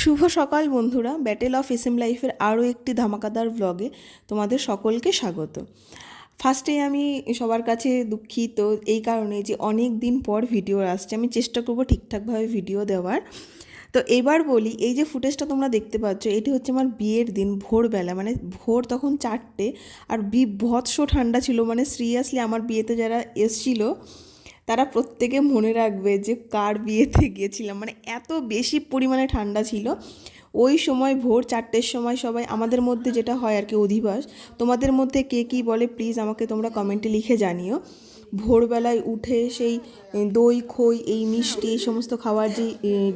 শুভ সকাল বন্ধুরা, battle of SM লাইফের আরও একটি ধামাকাদার ব্লগে তোমাদের সকলকে স্বাগত। ফার্স্টে আমি সবার কাছে দুঃখিত এই কারণে যে অনেক দিন পর ভিডিও আসছে। আমি চেষ্টা করব ঠিকঠাকভাবে ভিডিও দেওয়ার। তো এবার বলি, এই যে ফুটেজটা তোমরা দেখতে পাচ্ছ, এটি হচ্ছে আমার বিয়ের দিন ভোরবেলা, মানে ভোর তখন 4টে, আর বিভৎস ঠান্ডা ছিল। মানে সিরিয়াসলি আমার বিয়েতে যারা এসছিল তারা প্রত্যেকে মনে রাখবে যে কার বিয়েতে গিয়েছিলাম। মানে এত বেশি পরিমাণে ঠান্ডা ছিল ওই সময়। ভোর 4টের সময় সবাই আমাদের মধ্যে যেটা হয় আর কি অধিবাস, তোমাদের মধ্যে কে কী বলে প্লিজ আমাকে তোমরা কমেন্টে লিখে জানিও। ভোরবেলায় উঠে সেই দই খই এই মিষ্টি এই সমস্ত খাওয়ার যে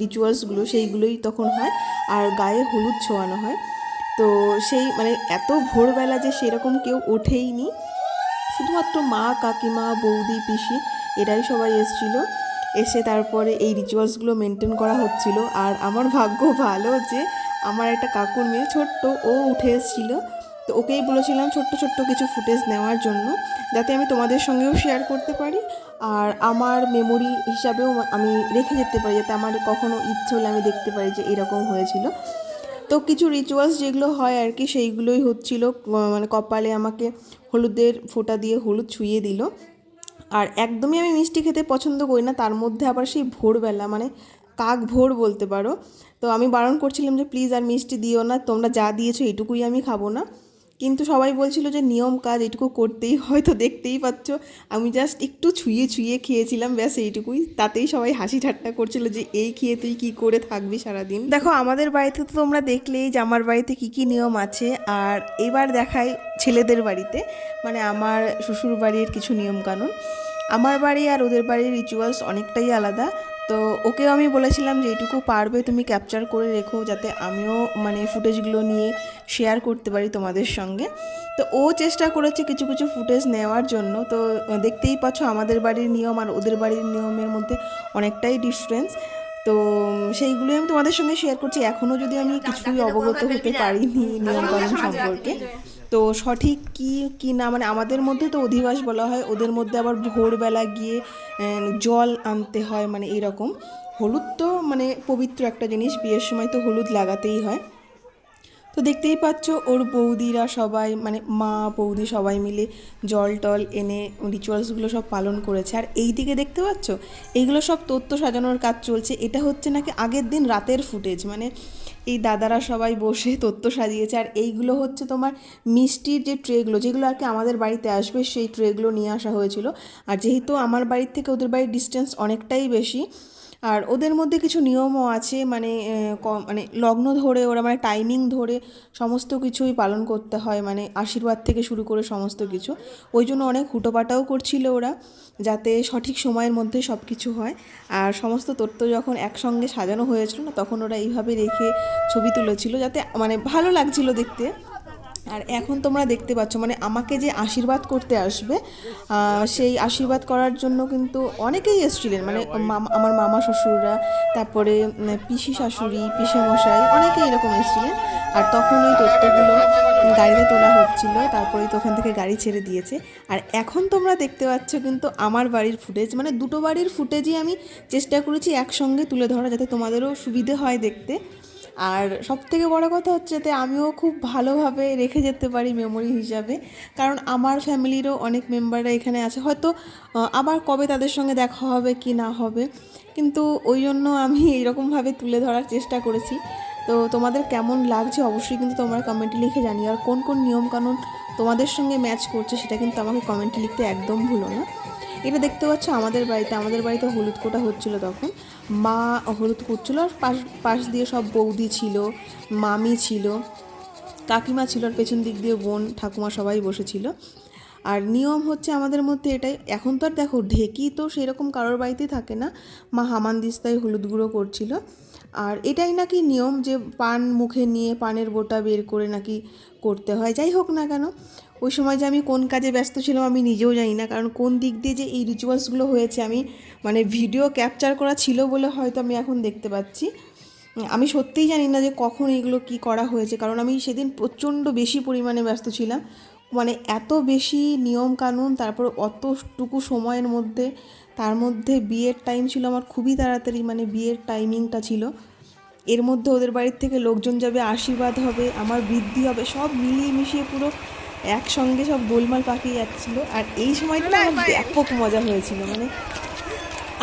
রিচুয়ালসগুলো সেইগুলোই তখন হয়, আর গায়ে হলুদ ছোঁয়ানো হয়। তো সেই মানে এত ভোরবেলা যে সেরকম কেউ ওঠেই নি, শুধুমাত্র মা কাকিমা বৌদি পিসি এরাই সবাই এসেছিল। এসে তারপরে এই রিচুয়ালসগুলো মেনটেন করা হচ্ছিল। আর আমার ভাগ্য ভালো যে আমার একটা কাকুর মেয়ে ছোট্ট, ও উঠে এসেছিলো। তো ওকেই বলেছিলাম ছোট্ট ছোট্ট কিছু ফুটেজ নেওয়ার জন্য, যাতে আমি তোমাদের সঙ্গেও শেয়ার করতে পারি, আর আমার মেমোরি হিসাবেও আমি রেখে যেতে পারি, যাতে আমার কখনো ইচ্ছে হলে আমি দেখতে পারি যে এরকম হয়েছিল। তো কিছু রিচুয়ালস যেগুলো হয় আর কি সেইগুলোই হচ্ছিল। মানে কপালে আমাকে হলুদের ফোঁটা দিয়ে হলুদ ছুঁয়ে দিল। আর একদমই আমি মিষ্টি খেতে পছন্দ করি না, তার মধ্যে আবার সেই ভোরবেলা, মানে কাক ভোর বলতে পারো। তো আমি বারণ করছিলাম যে প্লিজ আর মিষ্টি দিও না, তোমরা যা দিয়েছো এইটুকুই আমি খাবো না। কিন্তু সবাই বলছিল যে নিয়ম কাজ এটুকু করতেই হয়। তো দেখতেই পাচ্ছ আমি জাস্ট একটু ছুঁয়ে ছুঁয়ে খেয়েছিলাম, ব্যাস এইটুকুই। তাতেই সবাই হাসি ঠাট্টা করছিল যে এই খেয়ে তুই কী করে থাকবি সারাদিন। দেখো আমাদের বাড়িতে তো তোমরা দেখলেই যে আমার বাড়িতে কী কী নিয়ম আছে। আর এবার দেখাই ছেলেদের বাড়িতে, মানে আমার শ্বশুর বাড়ির কিছু নিয়মকানুন। আমার বাড়ি আর ওদের বাড়ির রিচুয়ালস অনেকটাই আলাদা। তো ওকেও আমি বলেছিলাম যে এইটুকু পারবে তুমি ক্যাপচার করে রেখো, যাতে আমিও মানে ফুটেজগুলো নিয়ে শেয়ার করতে পারি তোমাদের সঙ্গে। তো ও চেষ্টা করেছে কিছু কিছু ফুটেজ নেওয়ার জন্য। তো দেখতেই পাচ্ছ আমাদের বাড়ির নিয়ম আর ওদের বাড়ির নিয়মের মধ্যে অনেকটাই ডিফারেন্স। তো সেইগুলোই আমি তোমাদের সঙ্গে শেয়ার করছি। এখনও যদি আমি কিছুই অবগত হতে পারিনি নিয়মকানুন সম্পর্কে। তো সঠিক কি কি না, মানে আমাদের মধ্যে তো অধিবাস বলা হয়, ওদের মধ্যে আবার ভোরবেলা গিয়ে জল আনতে হয়, মানে এরকম। হলুদ তো মানে পবিত্র একটা জিনিস, বিয়ের সময় তো হলুদ লাগাতেই হয়। তো দেখতেই পাচ্ছ ওর বৌদিরা সবাই, মানে মা বৌদি সবাই মিলে জল টল এনে রিচুয়ালসগুলো সব পালন করেছে। আর এই দিকে দেখতে পাচ্ছ এইগুলো সব তত্ত্ব সাজানোর কাজ চলছে। এটা হচ্ছে নাকি আগের দিন রাতের ফুটেজ, মানে এই দাদারা সবাই বসে তত্ত্ব সাজিয়েছে। আর এইগুলো হচ্ছে তোমার মিষ্টির যে ট্রেগুলো, যেগুলো আর কি আমাদের বাড়িতে আসবে, সেই ট্রেগুলো নিয়ে আসা হয়েছিল। আর যেহেতু আমার বাড়ির থেকে ওদের বাড়ির ডিস্টেন্স অনেকটাই বেশি, আর ওদের মধ্যে কিছু নিয়মও আছে, মানে মানে লগ্ন ধরে ওরা, মানে টাইমিং ধরে সমস্ত কিছুই পালন করতে হয়, মানে আশীর্বাদ থেকে শুরু করে সমস্ত কিছু। ওই জন্য অনেক হুটোপাটাও করছিল ওরা, যাতে সঠিক সময়ের মধ্যে সব কিছু হয়। আর সমস্ত তত্ত্ব যখন একসঙ্গে সাজানো হয়েছিল না, তখন ওরা এইভাবে রেখে ছবি তুলেছিল, যাতে মানে ভালো লাগছিল দেখতে। আর এখন তোমরা দেখতে পাচ্ছ মানে আমাকে যে আশীর্বাদ করতে আসবে, সেই আশীর্বাদ করার জন্য কিন্তু অনেকেই এসেছিলেন, মানে আমার মামা শ্বশুররা, তারপরে পিসি শাশুড়ি পিসেমশাই অনেকেই এরকম এসেছিলেন। আর তখন ওই তত্ত্বগুলো গাড়িতে তোলা হচ্ছিল, তারপরেই তো ওখান থেকে গাড়ি ছেড়ে দিয়েছে। আর এখন তোমরা দেখতে পাচ্ছ কিন্তু আমার বাড়ির ফুটেজ, মানে দুটো বাড়ির ফুটেজই আমি চেষ্টা করেছি একসঙ্গে তুলে ধরা, যাতে তোমাদেরও সুবিধে হয় দেখতে। আর সবথেকে বড় কথা হচ্ছে যাতে আমিও খুব ভালোভাবে রেখে যেতে পারি মেমোরি হিসাবে। কারণ আমার ফ্যামিলিরও অনেক মেম্বাররা এখানে আছে, হয়তো আবার কবে তাদের সঙ্গে দেখা হবে কি না হবে, কিন্তু ওই জন্য আমি এইরকমভাবে তুলে ধরার চেষ্টা করেছি। তো তোমাদের কেমন লাগছে অবশ্যই কিন্তু তোমরা কমেন্টে লিখে জানিও। আর কোন কোন নিয়মকানুন তোমাদের সঙ্গে ম্যাচ করছে সেটা কিন্তু আমাকে কমেন্টে লিখতে একদম ভুলো না। এটা দেখতে পাচ্ছ আমাদের বাড়িতে হলুদ কোটা হচ্ছিল তখন। মা হলুদ করছিল, আর পাশ দিয়ে সব বৌদি ছিল, মামি ছিল, কাকিমা ছিল, আর পেছন দিক দিয়ে বোন ঠাকুমা সবাই বসেছিল। আর নিয়ম হচ্ছে আমাদের মধ্যে এটাই। এখন তো আর দেখো ঢেকি তো সেরকম কারোর বাড়িতেই থাকে না, মা হামানদিস্তায় হলুদ গুঁড়ো করছিল। আর এটাই নাকি নিয়ম যে পান মুখে নিয়ে পানের বোঁটা বের করে নাকি করতে হয়। যাই হোক না কেন, ওই সময় যে আমি কোন কাজে ব্যস্ত ছিলাম আমি নিজেও জানি না, কারণ কোন দিক দিয়ে যে এই রিচুয়ালসগুলো হয়েছে আমি মানে ভিডিও ক্যাপচার করা ছিল বলে হয়তো আমি এখন দেখতে পাচ্ছি। আমি সত্যিই জানি না যে কখন এগুলো কি করা হয়েছে, কারণ আমি সেদিন প্রচণ্ড বেশি পরিমাণে ব্যস্ত ছিলাম। মানে এত বেশি নিয়ম কানুন, তারপর অতটুকু সময়ের মধ্যে, তার মধ্যে বিয়ের টাইম ছিল আমার খুবই তাড়াতাড়ি, মানে বিয়ের টাইমিংটা ছিল। এর মধ্যে ওদের বাড়ির থেকে লোকজন যাবে, আশীর্বাদ হবে, আমার বৃদ্ধি হবে, সব মিলিয়ে মিশিয়ে পুরো একসঙ্গে সব গোলমাল পাকিয়ে যাচ্ছিলো। আর এই সময়টা না আমার ব্যাপক মজা হয়েছিল। মানে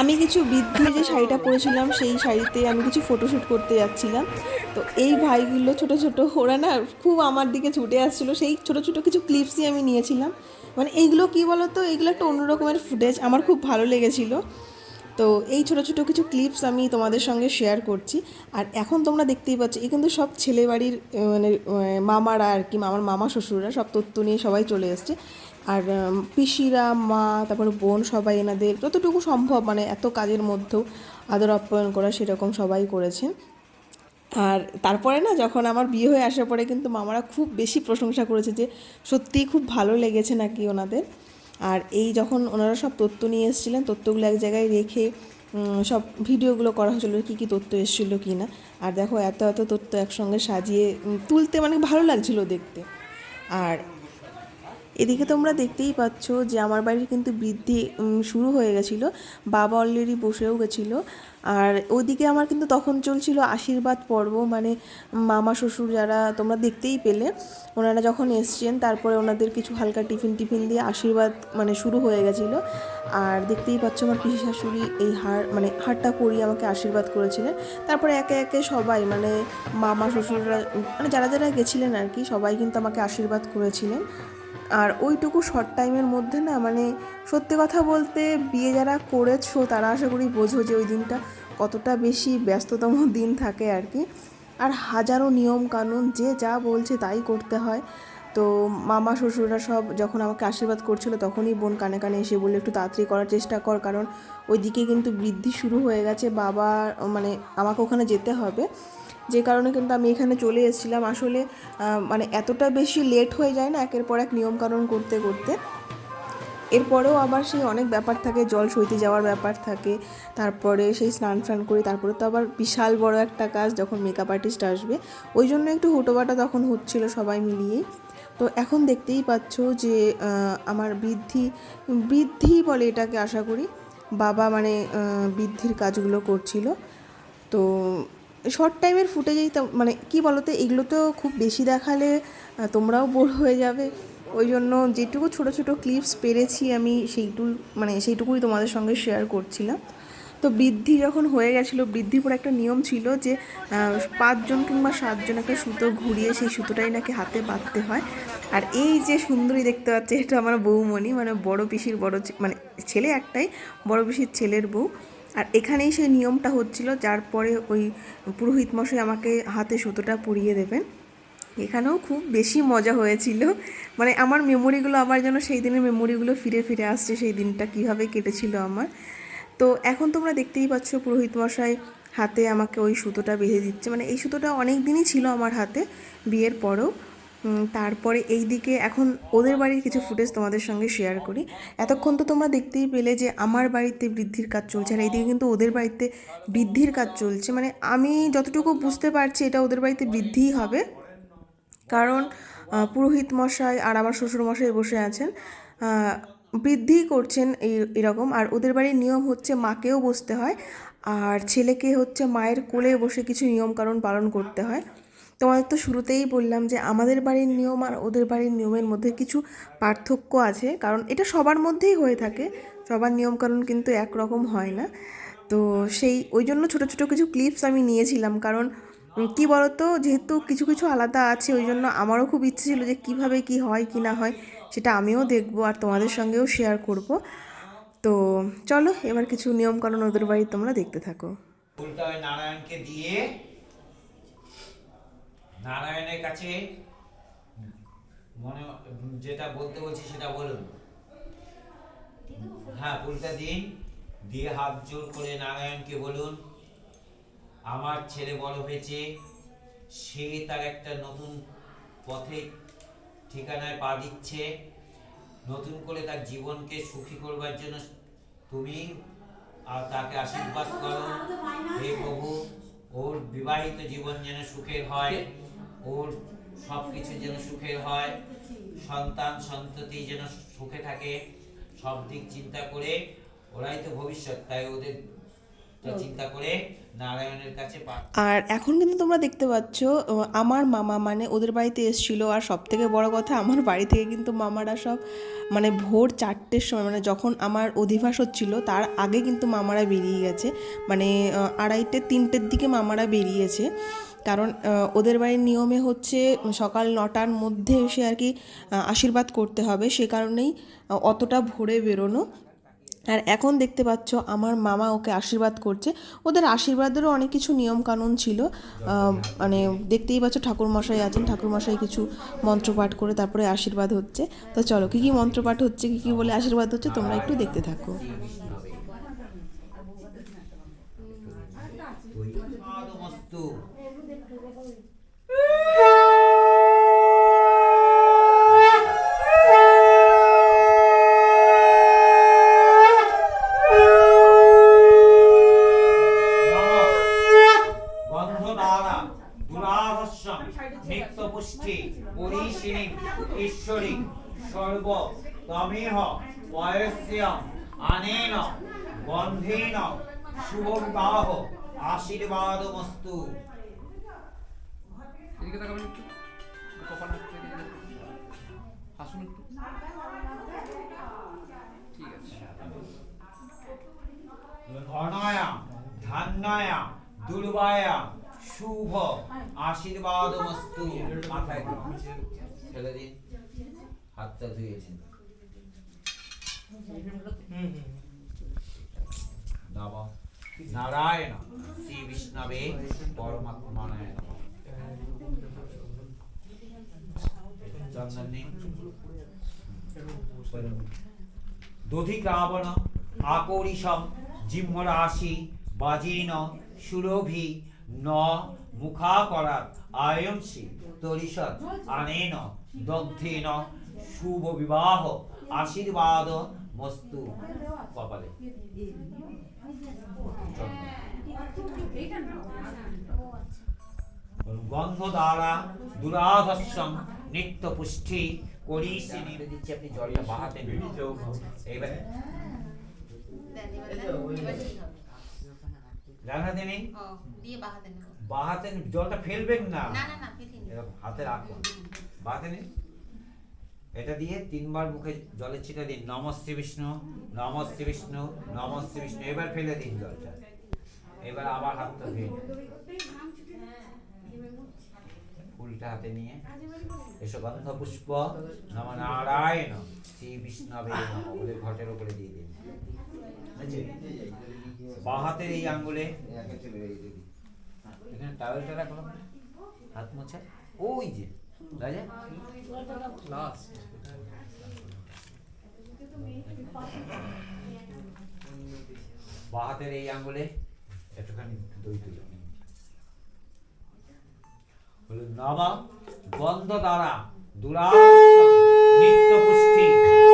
আমি কিছু বৃদ্ধির যে শাড়িটা পরেছিলাম সেই শাড়িতে আমি কিছু ফটোশ্যুট করতে যাচ্ছিলাম। তো এই ভাইগুলো ছোট ছোট ওরা না খুব আমার দিকে ছুটে আসছিলো, সেই ছোট ছোট কিছু ক্লিপসই আমি নিয়েছিলাম। মানে এইগুলো কী বলো তো, এইগুলো একটা অন্য রকমের ফুটেজ, আমার খুব ভালো লেগেছিলো। তো এই ছোটো ছোটো কিছু ক্লিপস আমি তোমাদের সঙ্গে শেয়ার করছি। আর এখন তোমরা দেখতেই পাচ্ছ এই কিন্তু সব ছেলে বাড়ির মানে মামারা আর কি, আমার মামা শ্বশুররা সব তত্ত্ব নিয়ে সবাই চলে এসছে। আর পিসিরা, মা, তারপর বোন, সবাই এনাদের যতটুকু সম্ভব মানে এত কাজের মধ্যেও আদর আপ্যায়ন করা সেরকম সবাই করেছে। আর তারপরে না যখন আমার বিয়ে হয়ে আসার পরে কিন্তু মামারা খুব বেশি প্রশংসা করেছে যে সত্যিই খুব ভালো লেগেছে নাকি ওনাদের। আর এই যখন ওনারা সব তথ্য নিয়ে এসেছিলেন, তথ্যগুলো এক জায়গায় রেখে সব ভিডিওগুলো করা হয়েছিল কী কী তথ্য এসেছিলো কি না। আর দেখো এত এত তথ্য একসঙ্গে সাজিয়ে তুলতে মানে ভালো লাগছিলো দেখতে। আর এদিকে তোমরা দেখতেই পাচ্ছ যে আমার বাড়ির কিন্তু বৃদ্ধি শুরু হয়ে গেছিলো, বাবা অলরেডি বসেও গেছিলো। আর ওইদিকে আমার কিন্তু তখন চলছিল আশীর্বাদ পর্ব, মানে মামা শ্বশুর যারা তোমরা দেখতেই পেলে ওনারা যখন এসছেন তারপরে ওনাদের কিছু হালকা টিফিন টিফিন দিয়ে আশীর্বাদ মানে শুরু হয়ে গেছিলো। আর দেখতেই পাচ্ছ আমার পিসি শাশুড়ি এই হারটা পরিয়ে আমাকে আশীর্বাদ করেছিলেন। তারপরে একে একে সবাই মানে মামা শ্বশুররা মানে যারা যারা গেছিলেন আর কি সবাই কিন্তু আমাকে আশীর্বাদ করেছিলেন। আর ওইটুকু শর্ট টাইমের মধ্যে না মানে সত্যি কথা বলতে বিয়ে যারা করেছো তারা আশা করি বোঝো যে ওই দিনটা কতটা বেশি ব্যস্ততম দিন থাকে আর কি। আর হাজারো নিয়ম কানুন, যে যা বলছে তাই করতে হয়। তো মামা শ্বশুররা সব যখন আমাকে আশীর্বাদ করছিল তখনই বোন কানে কানে এসে বললে একটু তাড়াতাড়ি করার চেষ্টা কর, কারণ ওইদিকে কিন্তু বৃদ্ধি শুরু হয়ে গেছে, বাবা মানে আমাকে ওখানে যেতে হবে। যে কারণে কিন্তু আমি এখানে চলে এসেছিলাম। আসলে মানে এতটা বেশি লেট হয়ে যায় না একের পর এক নিয়মকানুন করতে করতে। এরপরেও আবার সেই অনেক ব্যাপার থাকে, জল সইতে যাওয়ার ব্যাপার থাকে, তারপরে সেই স্নান টান করে তারপরে তো আবার বিশাল বড় একটা কাজ যখন মেকআপ আর্টিস্ট আসবে, ওই জন্য একটু হুটোপাটা তখন হচ্ছিল সবাই মিলিয়েই। তো এখন দেখতেই পাচ্ছ যে আমার বৃদ্ধি বলে এটাকে আশা করি, বাবা মানে বৃদ্ধির কাজগুলো করছিল। তো শর্ট টাইমের ফুটেজেই তো মানে কী বলো তো, এগুলো তো খুব বেশি দেখালে তোমরাও বোর হয়ে যাবে। ওই জন্য যেটুকু ছোটো ছোটো ক্লিপস পেরেছি আমি সেইটুকুই তোমাদের সঙ্গে শেয়ার করছিলাম। তো বৃদ্ধি যখন হয়ে গেছিলো, বৃদ্ধির পর একটা নিয়ম ছিল যে 5জন কিংবা 7জন একটা সুতো ঘুরিয়ে সেই সুতোটাই নাকি হাতে বাঁধতে হয়। আর এই যে সুন্দরী দেখতে পাচ্ছে এটা আমার বউমণি, মানে বড় পিসির মানে ছেলে একটাই, বড় পিসির ছেলের বউ। আর এখানেই সেই নিয়মটা হচ্ছিল, যার পরে ওই পুরোহিত মশাই আমাকে হাতে সুতোটা পরিয়ে দেবেন। এখানেও খুব বেশি মজা হয়েছিল, মানে আমার মেমোরিগুলো আমার যেন সেই দিনের মেমোরিগুলো ফিরে ফিরে আসছে, সেই দিনটা কীভাবে কেটেছিল আমার। তো এখন তোমরা দেখতেই পাচ্ছ পুরোহিত মশাই হাতে আমাকে ওই সুতোটা বেঁধে দিচ্ছে, মানে এই সুতোটা অনেক দিনই ছিল আমার হাতে বিয়ের পরেও। তারপরে এই দিকে এখন ওদের বাড়ির কিছু ফুটেজ তোমাদের সঙ্গে শেয়ার করি। এতক্ষণ তো তোমরা দেখতেই পেলে যে আমার বাড়িতে বৃদ্ধির কাজ চলছে, আর এইদিকে কিন্তু ওদের বাড়িতে বৃদ্ধির কাজ চলছে। মানে আমি যতটুকু বুঝতে পারছি এটা ওদের বাড়িতে বৃদ্ধিই হবে, কারণ পুরোহিত মশাই আর আমার শ্বশুর মশাই বসে আছেন, বৃদ্ধি করছেন এরকম। আর ওদের বাড়ির নিয়ম হচ্ছে মাকেও বসতে হয়, আর ছেলেকে হচ্ছে মায়ের কোলে বসে কিছু নিয়মকানুন পালন করতে হয়। তোমাদের তো শুরুতেই বললাম যে আমাদের বাড়ির নিয়ম আর ওদের বাড়ির নিয়মের মধ্যে কিছু পার্থক্য আছে, কারণ এটা সবার মধ্যেই হয়ে থাকে, সবার নিয়মকানুন কিন্তু একরকম হয় না। তো ওই জন্য ছোটো ছোটো কিছু ক্লিপস আমি নিয়েছিলাম, কারণ কি বলতো, যেহেতু কিছু কিছু আলাদা আছে ওই জন্য আমারও খুব ইচ্ছে ছিল যে কীভাবে কি হয় কি না হয় সেটা আমিও দেখবো আর তোমাদের সঙ্গেও শেয়ার করব। তো চলো এবার কিছু নিয়মকানুন ওদের বাড়ি তোমরা দেখতে থাকো। নারায়ণকে দিয়ে নারায়ণের কাছে মনে যেটা বলতে বলছি সেটা বলুন। হ্যাঁ, ফুলটা দিন, দিয়ে হাত জোর করে নারায়ণকে বলুন, আমার ছেলে বড় হয়েছে, সে তার একটা নতুন পথে ঠিকানায় পা দিচ্ছে, নতুন করে তার জীবনকে সুখী করবার জন্য তুমি আর তাকে আশীর্বাদ করো। হে প্রভু, ওর বিবাহিত জীবন যেন সুখের হয়, ওর সব কিছু যেন সুখের হয়, সন্তান সন্ততি যেন সুখে থাকে, সব দিক চিন্তা করে, ওরাই তো ভবিষ্যৎ, তাই ওদের চিন্তা করে নারায়ণের কাছে আর এখন কিন্তু তোমরা দেখতে পাচ্ছ আমার মামা মানে ওদের বাড়িতে এসেছিলো। আর সব থেকে বড় কথা, আমার বাড়ি থেকে কিন্তু মামারা সব মানে ভোর 4টের সময়, মানে যখন আমার অধিবাস হচ্ছিল তার আগে কিন্তু মামারা বেরিয়ে গেছে, মানে 2:30 3টের দিকে মামারা বেরিয়েছে। কারণ ওদের বাড়ির নিয়মে হচ্ছে সকাল 9টার মধ্যে এসে আর কি আশীর্বাদ করতে হবে, সে কারণেই অতটা ভোরে বেরোনো। আর এখন দেখতে পাচ্ছ আমার মামা ওকে আশীর্বাদ করছে। ওদের আশীর্বাদেরও অনেক কিছু নিয়মকানুন ছিল, মানে দেখতেই পাচ্ছ ঠাকুরমশাই আছেন, ঠাকুরমশাই কিছু মন্ত্রপাঠ করে তারপরে আশীর্বাদ হচ্ছে। তো চলো কী কী মন্ত্রপাঠ হচ্ছে, কী কী বলে আশীর্বাদ হচ্ছে তোমরা একটু দেখতে থাকো। নিত্যপুষ্টি পরিশিনী ঈশ্বরী সর্ব তমেহ পয়স্যম আনেন গন্ধেন শুভ বিবাহ আশীর্বাদমস্তু। এদিকে তাকাবেন একটু, কপাল হাসুন একটু, ঠিক আছে। ধনয়া ধান্যয়া দুর্বায়া শুভ আশীর্বাদমস্তু। মাথায় ফেলে দিন, হাতটা ধুয়েছেন। নম নারায়ণ শ্রী বিষ্ণবে পরমাত্মনায় নমঃ। চন্দন নিন। দধিক রাবণ আকরিষম জিম্মরাশি বাজেন সুরভি ন মুখাকরাত আয়ংসি তরিষৎ আনেন দগ্ধেন শুভ বিবাহ আশীর্বাদ মস্তু। কপালে গন্ধ দ্বারা দুরাধস্যম নিত্য পুষ্টি করিসিনি। দিচ্ছি, আপনি জলটা বাহাতে নিন। এইবার রান্নাতে নেই, বাহাতে জলটা ফেলবেন না, হাতে রাখুন, বাহাতে নিন। এটা দিয়ে 3বার মুখে জলের ছিটা দিন। নমঃ শ্রী বিষ্ণু, নমঃ শ্রী বিষ্ণু, নমঃ শ্রী বিষ্ণু। এবার ফেলে দিন জলটা। এবার আবার হাতটা ধুয়ে নিন। ফুলটা হাতে নিয়ে এসো। গন্ধ পুষ্প নম নারায়ণ শ্রী বিষ্ণবে নমঃ বলে ঘটের উপরে দিয়ে দিন। বাঁ হাতের এই আঙ্গুলে এখানে টাওয়েলটা রাখলাম, হাত মোছা। ওই যে রাজা লাস্ট বাঁ হাতের এই আঙ্গুলে একটুখানি দই তুলে বলুন। নম গন্ধ দ্বারা দুরাধস্যম নিত্য পুষ্টি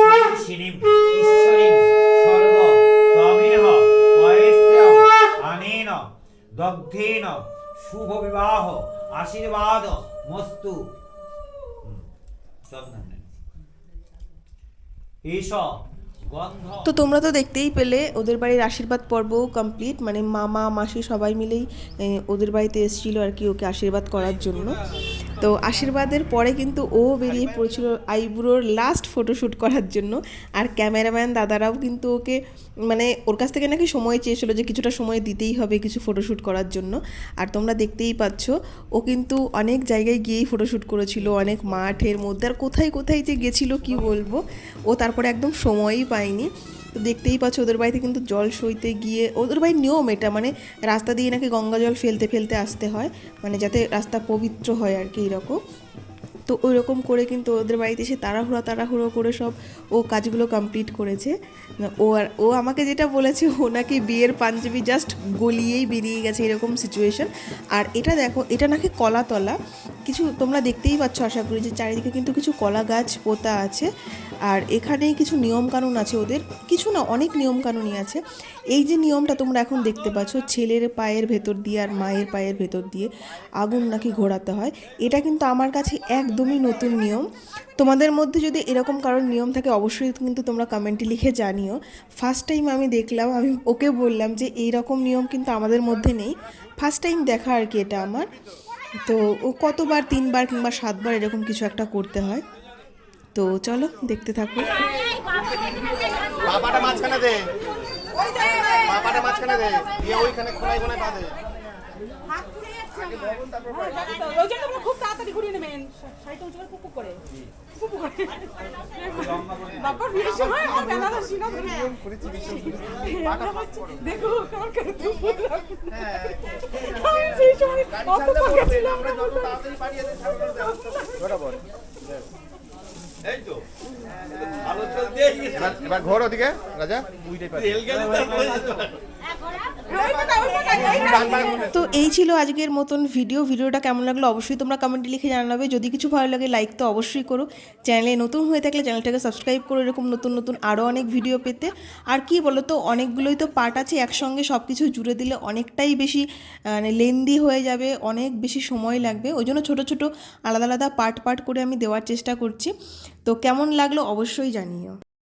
পরিশিনীম ঈশ্বরীম সর্ব তমেহ পয়স্যম আনেন দগ্ধেন শুভ বিবাহ আশীর্বাদ মস্তু। চন্দন এইসব গন্ধ। তো তোমরা তো দেখতেই পেলে ওদের বাড়ির আশীর্বাদ পর্বও কমপ্লিট, মানে মামা মাসি সবাই মিলেই ওদের বাড়িতে এসেছিলো আর কি ওকে আশীর্বাদ করার জন্য। তো আশীর্বাদের পরে কিন্তু ও বেরিয়ে পড়েছিল আইবুড়োর লাস্ট ফটোশ্যুট করার জন্য। আর ক্যামেরাম্যান দাদারাও কিন্তু ওকে মানে ওর কাছ থেকে নাকি সময় চেয়েছিলো যে কিছুটা সময় দিতেই হবে কিছু ফটোশ্যুট করার জন্য। আর তোমরা দেখতেই পাচ্ছ ও কিন্তু অনেক জায়গায় গিয়েই ফটোশ্যুট করেছিল, অনেক মাঠের মধ্যে, আর কোথায় কোথায় যে গেছিলো কি বলবো। ও তারপরে একদম সময়ই পায়নি। তো দেখতেই পাচ্ছ ওদের বাড়িতে কিন্তু জল সইতে গিয়ে, ওদের বাড়ির নিয়ম এটা, মানে রাস্তা দিয়ে নাকি গঙ্গা জল ফেলতে ফেলতে আসতে হয়, মানে যাতে রাস্তা পবিত্র হয় আর কি এরকম। তো ওই রকম করে কিন্তু ওদের বাড়িতে এসে তাড়াহুড়ো করে সব ও কাজগুলো কমপ্লিট করেছে। ও আমাকে যেটা বলেছে, ও নাকি বিয়ের পাঞ্জাবি জাস্ট গলিয়েই বেরিয়ে গেছে এরকম সিচুয়েশন। আর এটা দেখো, এটা নাকি কলাতলা। কিছু তোমরা দেখতেই পাচ্ছ আশা করি যে চারিদিকে কিন্তু কিছু কলা গাছ পোতা আছে। আর এখানে কিছু নিয়মকানুন আছে ওদের, কিছু না অনেক নিয়মকানুনই আছে। এই যে নিয়মটা তোমরা এখন দেখতে পাচ্ছ, ছেলের পায়ের ভেতর দিয়ে আর মায়ের পায়ের ভেতর দিয়ে আগুন নাকি ঘোরাতে হয়, এটা কিন্তু আমার কাছে একদমই নতুন নিয়ম। তোমাদের মধ্যে যদি এরকম কারোর নিয়ম থাকে অবশ্যই কিন্তু তোমরা কমেন্টে লিখে জানিও। ফার্স্ট টাইম আমি দেখলাম, আমি ওকে বললাম যে এই রকম নিয়ম কিন্তু আমাদের মধ্যে নেই, ফার্স্ট টাইম দেখা আর কি এটা আমার। তো ও কতবার 3বার কিংবা 7বার এরকম কিছু একটা করতে হয়। তো চলো দেখতে থাকো। বাবাটা মাঝখানে দে, বাবাটা মাঝখানে দে, দিয়ে ওইখানে খোলাই খোলাই পা দে। ওই জন্য আমরা খুব তাড়াতাড়ি ঘুরিয়ে নেবেন, শাড়িটা উঁচু করে পুকু করে পুকু করে বাবার বিয়ের সময় আমার বেনারসি না ধরে দেখো কেমন করে দুপুর আমি সেই সময় অত পাকা ছিলাম আমরা যত তাড়াতাড়ি পারিয়ে দেই বরাবর। এই তো ভালো চলতে এবার ঘোর ওদিকে রাজা, উইটাই পারে তেল গেলে তারপরে তো এই ছিল আজকের মতন ভিডিওটা কেমন লাগলো অবশ্যই তোমরা কমেন্টে লিখে জানাবে। যদি কিছু ভালো লাগে লাইক তো অবশ্যই করো, চ্যানেলে নতুন হয়ে থাকলে চ্যানেলটাকে সাবস্ক্রাইব করো এরকম নতুন নতুন আরও অনেক ভিডিও পেতে। আর কি বলো তো, অনেকগুলোই তো পার্ট আছে, একসঙ্গে সব কিছু জুড়ে দিলে অনেকটাই বেশি মানে লেন্দি হয়ে যাবে, অনেক বেশি সময় লাগবে। ওই জন্য ছোটো ছোটো আলাদা আলাদা পার্ট করে আমি দেওয়ার চেষ্টা করছি। তো কেমন লাগলো অবশ্যই জানিও।